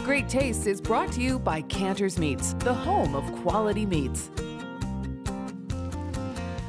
Great Tastes is brought to you by Cantor's Meats, the home of quality meats.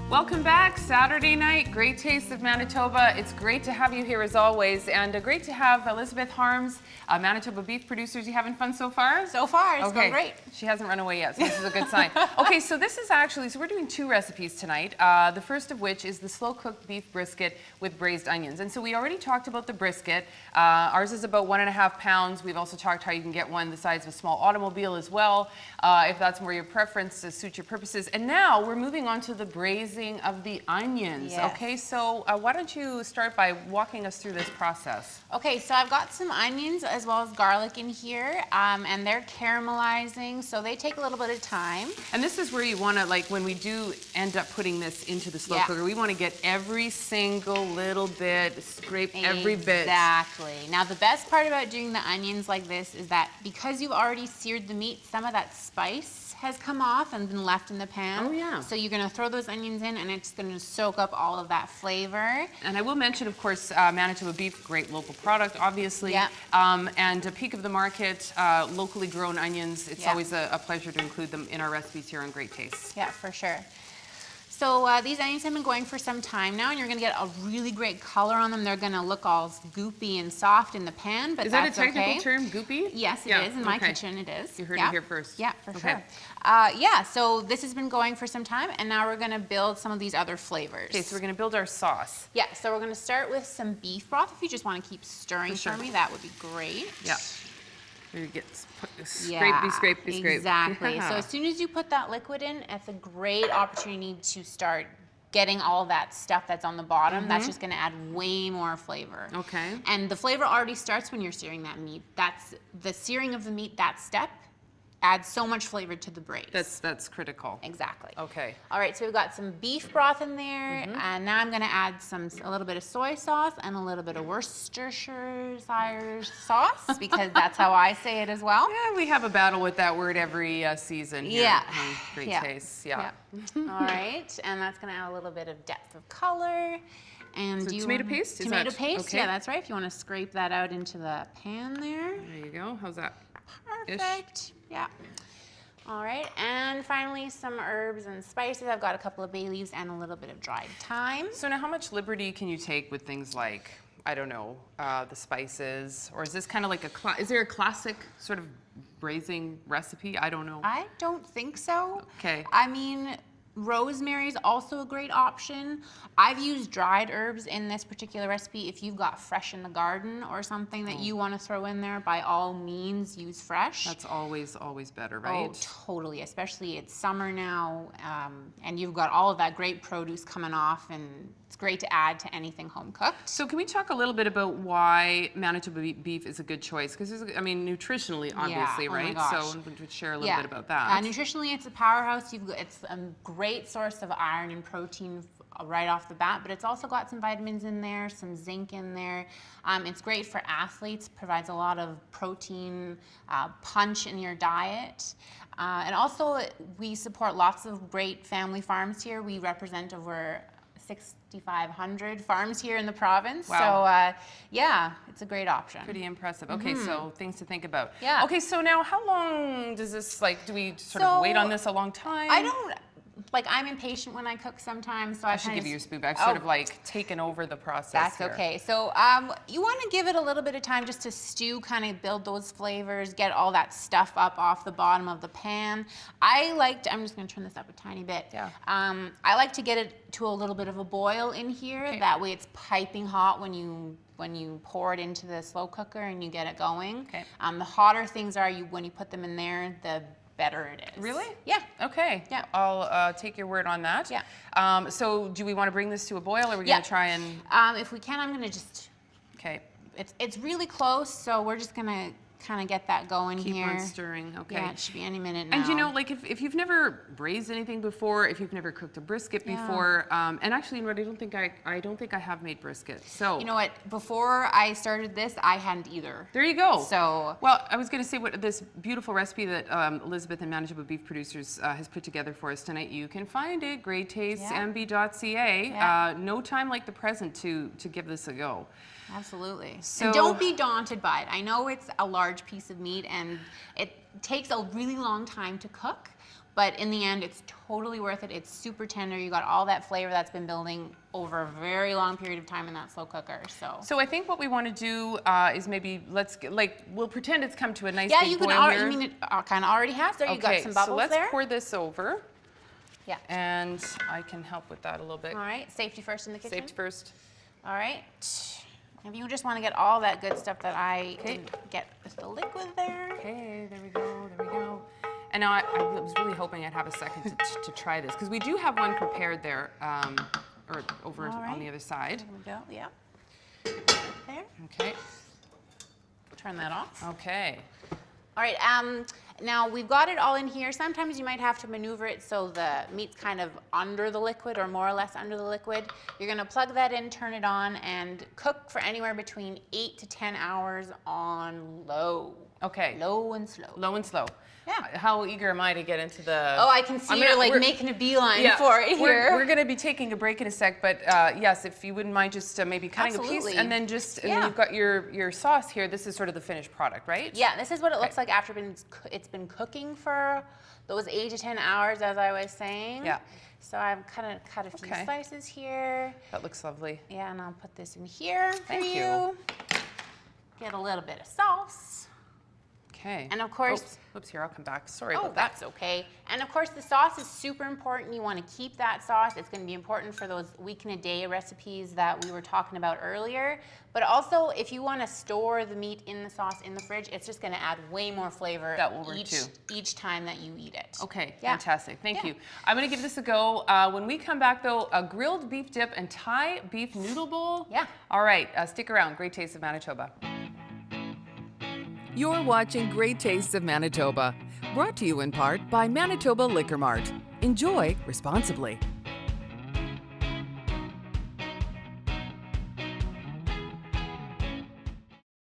Welcome back, Saturday night, Great Tastes of Manitoba. It's great to have you here as always, and great to have Elisabeth Harms, Manitoba Beef Producers. You having fun so far? So far, it's going great. She hasn't run away yet, so this is a good sign. Okay, so this is actually, so we're doing two recipes tonight. The first of which is the slow-cooked beef brisket with braised onions. And so we already talked about the brisket. Ours is about 1.5 pounds. We've also talked how you can get one the size of a small automobile as well, if that's more your preference to suit your purposes. And now we're moving on to the braising of the onions. Yes. Okay, so why don't you start by walking us through this process? Okay, so I've got some onions as well as garlic in here, and they're caramelizing, so they take a little bit of time. And this is where you want to, like, when we do end up putting this into the slow cooker, we want to get every single little bit, scrape every bit. Exactly. Now, the best part about doing the onions like this is that because you've already seared the meat, some of that spice has come off and been left in the pan. Oh, yeah. So you're going to throw those onions in, and it's going to soak up all of that flavor. And I will mention, of course, Manitoba Beef, great local product, obviously. Yeah. And a peak of the market, locally grown onions. It's always a pleasure to include them in our recipes here on Great Tastes. Yeah, for sure. So these onions have been going for some time now, and you're going to get a really great color on them. They're going to look all goopy and soft in the pan, but that's okay. Is that a technical term, goopy? Yes, it is. In my kitchen, it is. You heard it here first. Yeah, for sure. Yeah, so this has been going for some time, and now we're going to build some of these other flavors. Okay, so we're going to build our sauce. Yeah, so we're going to start with some beef broth. If you just want to keep stirring for me, that would be great. Yeah. You get scrapey, scrapey, scrape. Exactly. So as soon as you put that liquid in, it's a great opportunity to start getting all that stuff that's on the bottom. That's just going to add way more flavor. Okay. And the flavor already starts when you're searing that meat. That's the searing of the meat, that step adds so much flavor to the braise. That's critical. Exactly. Okay. All right, so we've got some beef broth in there, and now I'm going to add a little bit of soy sauce and a little bit of Worcestershire sauce, because that's how I say it as well. Yeah, we have a battle with that word every season here. Yeah. Great Tastes. Yeah. All right, and that's going to add a little bit of depth of color. And so tomato paste? Tomato paste, yeah, that's right. If you want to scrape that out into the pan there. There you go. How's that? Perfect. Yeah. All right, and finally some herbs and spices. I've got a couple of bay leaves and a little bit of dried thyme. So now how much liberty can you take with things like, I don't know, the spices? Or is this kind of like is there a classic sort of braising recipe? I don't know. I don't think so. Okay. I mean, rosemary is also a great option. I've used dried herbs in this particular recipe. If you've got fresh in the garden or something that you want to throw in there, by all means use fresh. That's always better, right? Oh, totally. Especially it's summer now, and you've got all of that great produce coming off, and it's great to add to anything home cooked. So can we talk a little bit about why Manitoba beef is a good choice? Because I mean, nutritionally, obviously, right? Oh my gosh. So we'll share a little bit about that. Nutritionally, it's a powerhouse. It's a great source of iron and protein right off the bat, but it's also got some vitamins in there, some zinc in there. It's great for athletes, provides a lot of protein punch in your diet. And also, we support lots of great family farms here. We represent over 6,500 farms here in the province. Wow. So yeah, it's a great option. Pretty impressive. Okay, so things to think about. Yeah. Okay, so now how long does this, do we sort of wait on this a long time? I don't, I'm impatient when I cook sometimes, so I should give you your spoon, but I've sort of taken over the process. That's okay. So you want to give it a little bit of time just to stew, kind of build those flavors, get all that stuff up off the bottom of the pan. I'm just going to turn this up a tiny bit. Yeah. I like to get it to a little bit of a boil in here. Okay. That way it's piping hot when you pour it into the slow cooker and you get it going. Okay. The hotter things are when you put them in there, the better it is. Really? Yeah. Okay. Yeah. I'll take your word on that. Yeah. So do we want to bring this to a boil, or are we going to try and? If we can, I'm going to just. Okay. It's really close, so we're just going to kind of get that going Keep here. on stirring, okay. Yeah, it should be any minute now. And you know, like if you've never braised anything before, if you've never cooked a brisket before, and actually, you know what, I don't think I have made brisket. So you know what? Before I started this, I hadn't either. There you go. So well, I was going to say what this beautiful recipe that Elisabeth and Manitoba Beef Producers has put together for us tonight. You can find it greattastesmb.ca. No time like the present to give this a go. Absolutely. So- And don't be daunted by it. I know it's a large piece of meat and it takes a really long time to cook, but in the end, it's totally worth it. It's super tender. You got all that flavor that's been building over a very long period of time in that slow cooker. So I think what we want to do is maybe we'll pretend it's come to a nice Yeah, big you can boil already, here. I mean, it kind of already has there. You got some bubbles so let's there. pour this over. Yeah. And I can help with that a little bit. All right, safety first in the kitchen. Safety first. All right. If you just want to get all that good stuff that I didn't get with the liquid there. Okay, there we go, there we go. And now I was really hoping I'd have a second to try this, because we do have one prepared there, or over All right. on the other side. There we go, yeah. There. Okay, Turn that off. okay. All right, now we've got it all in here. Sometimes you might have to maneuver it so the meat's kind of under the liquid or more or less under the liquid. You're gonna plug that in, turn it on, and cook for anywhere between 8 to 10 hours on low. Okay. Low and slow. Low and slow. Yeah. How eager am I to get into the... Oh, I can see you're like making a beeline for it here. We're going to be taking a break in a sec, but yes, if you wouldn't mind just maybe cutting a piece, and then and then you've got your sauce here. This is sort of the finished product, right? Yeah, this is what it looks like after it's been cooking for those 8 to 10 hours, as I was saying. Yeah. So I've kind of cut a few slices here. That looks lovely. Yeah, and I'll put this in here for Thank you. you. Get a little bit of sauce. Okay. And of course... Oops, here, I'll come back. Sorry Oh, about that. that's okay. And of course, the sauce is super important. You want to keep that sauce. It's going to be important for those week-and-a-day recipes that we were talking about earlier. But also, if you want to store the meat in the sauce in the fridge, it's just going to add way more flavor That will work too. each time that you eat it. Okay, Yeah. fantastic. Thank Yeah. you. I'm going to give this a go. When we come back, though, a grilled beef dip and Thai beef noodle bowl. Yeah. All right, stick around. Great Taste of Manitoba. You're watching Great Tastes of Manitoba, brought to you in part by Manitoba Liquor Mart. Enjoy responsibly.